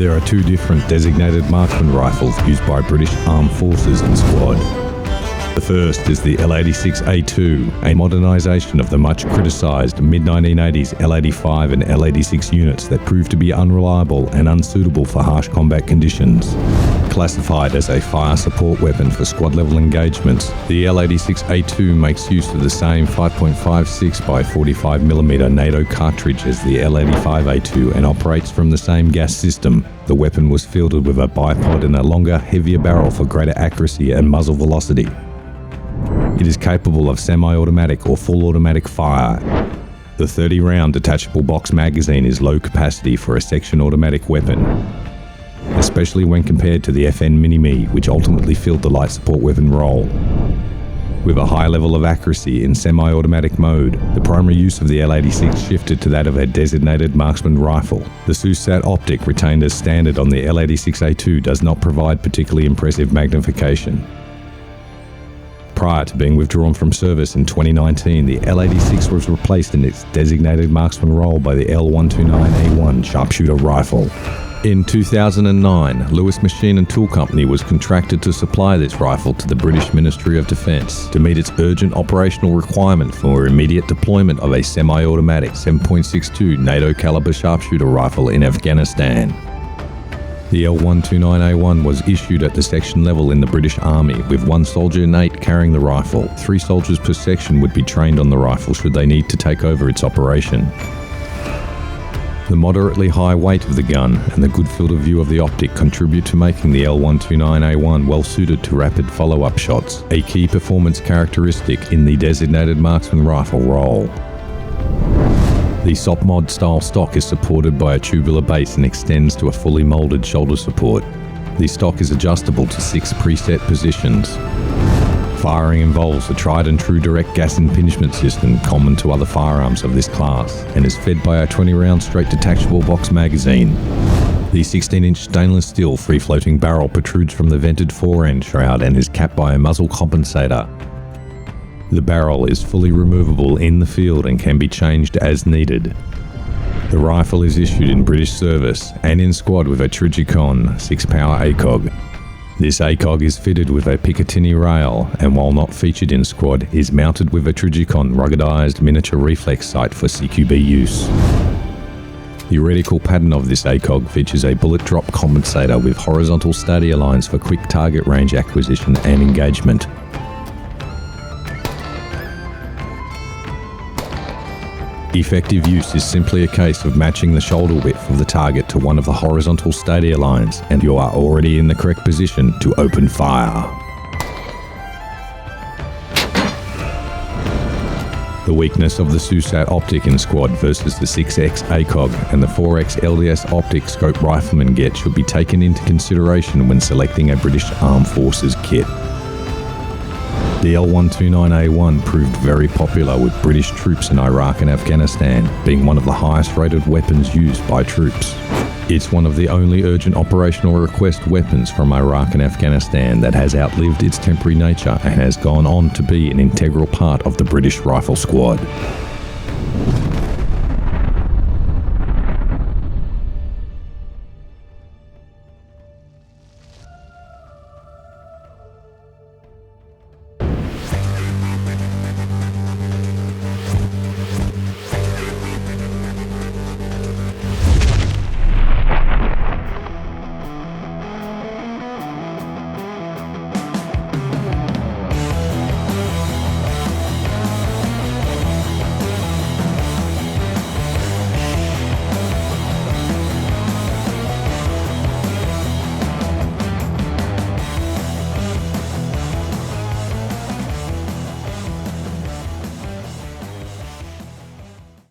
There are two different designated marksman rifles used by British Armed Forces and Squad. The first is the L86A2, a modernisation of the much criticised mid-1980s L85 and L86 units that proved to be unreliable and unsuitable for harsh combat conditions. Classified as a fire support weapon for squad-level engagements, the L86A2 makes use of the same 5.56 by 45mm NATO cartridge as the L85A2 and operates from the same gas system. The weapon was fielded with a bipod and a longer, heavier barrel for greater accuracy and muzzle velocity. It is capable of semi-automatic or full automatic fire. The 30-round detachable box magazine is low capacity for a section automatic weapon, especially when compared to the FN Mini-Me, which ultimately filled the light support weapon role. With a high level of accuracy in semi-automatic mode, the primary use of the L86 shifted to that of a designated marksman rifle. The SUSAT optic retained as standard on the L86A2 does not provide particularly impressive magnification. Prior to being withdrawn from service in 2019, the L86 was replaced in its designated marksman role by the L129A1 sharpshooter rifle. In 2009, Lewis Machine & Tool Company was contracted to supply this rifle to the British Ministry of Defence to meet its urgent operational requirement for immediate deployment of a semi-automatic 7.62 NATO caliber sharpshooter rifle in Afghanistan. The L129A1 was issued at the section level in the British Army, with 1 soldier in 8 carrying the rifle. 3 soldiers per section would be trained on the rifle should they need to take over its operation. The moderately high weight of the gun and the good field of view of the optic contribute to making the L129A1 well suited to rapid follow-up shots, a key performance characteristic in the designated marksman rifle role. The SOP mod style stock is supported by a tubular base and extends to a fully moulded shoulder support. The stock is adjustable to 6 preset positions. Firing involves a tried and true direct gas impingement system common to other firearms of this class and is fed by a 20-round straight detachable box magazine. The 16-inch stainless steel free-floating barrel protrudes from the vented fore-end shroud and is capped by a muzzle compensator. The barrel is fully removable in the field and can be changed as needed. The rifle is issued in British service and in squad with a Trigicon 6-power ACOG. This ACOG is fitted with a Picatinny rail and, while not featured in squad, is mounted with a Trigicon ruggedized miniature reflex sight for CQB use. The reticle pattern of this ACOG features a bullet drop compensator with horizontal stadia lines for quick target range acquisition and engagement. Effective use is simply a case of matching the shoulder width of the target to one of the horizontal stadia lines, and you are already in the correct position to open fire. The weakness of the SUSAT optic in squad versus the 6X ACOG and the 4X LDS optic scope riflemen get should be taken into consideration when selecting a British Armed Forces kit. The L129A1 proved very popular with British troops in Iraq and Afghanistan, being one of the highest rated weapons used by troops. It's one of the only urgent operational request weapons from Iraq and Afghanistan that has outlived its temporary nature and has gone on to be an integral part of the British Rifle Squad.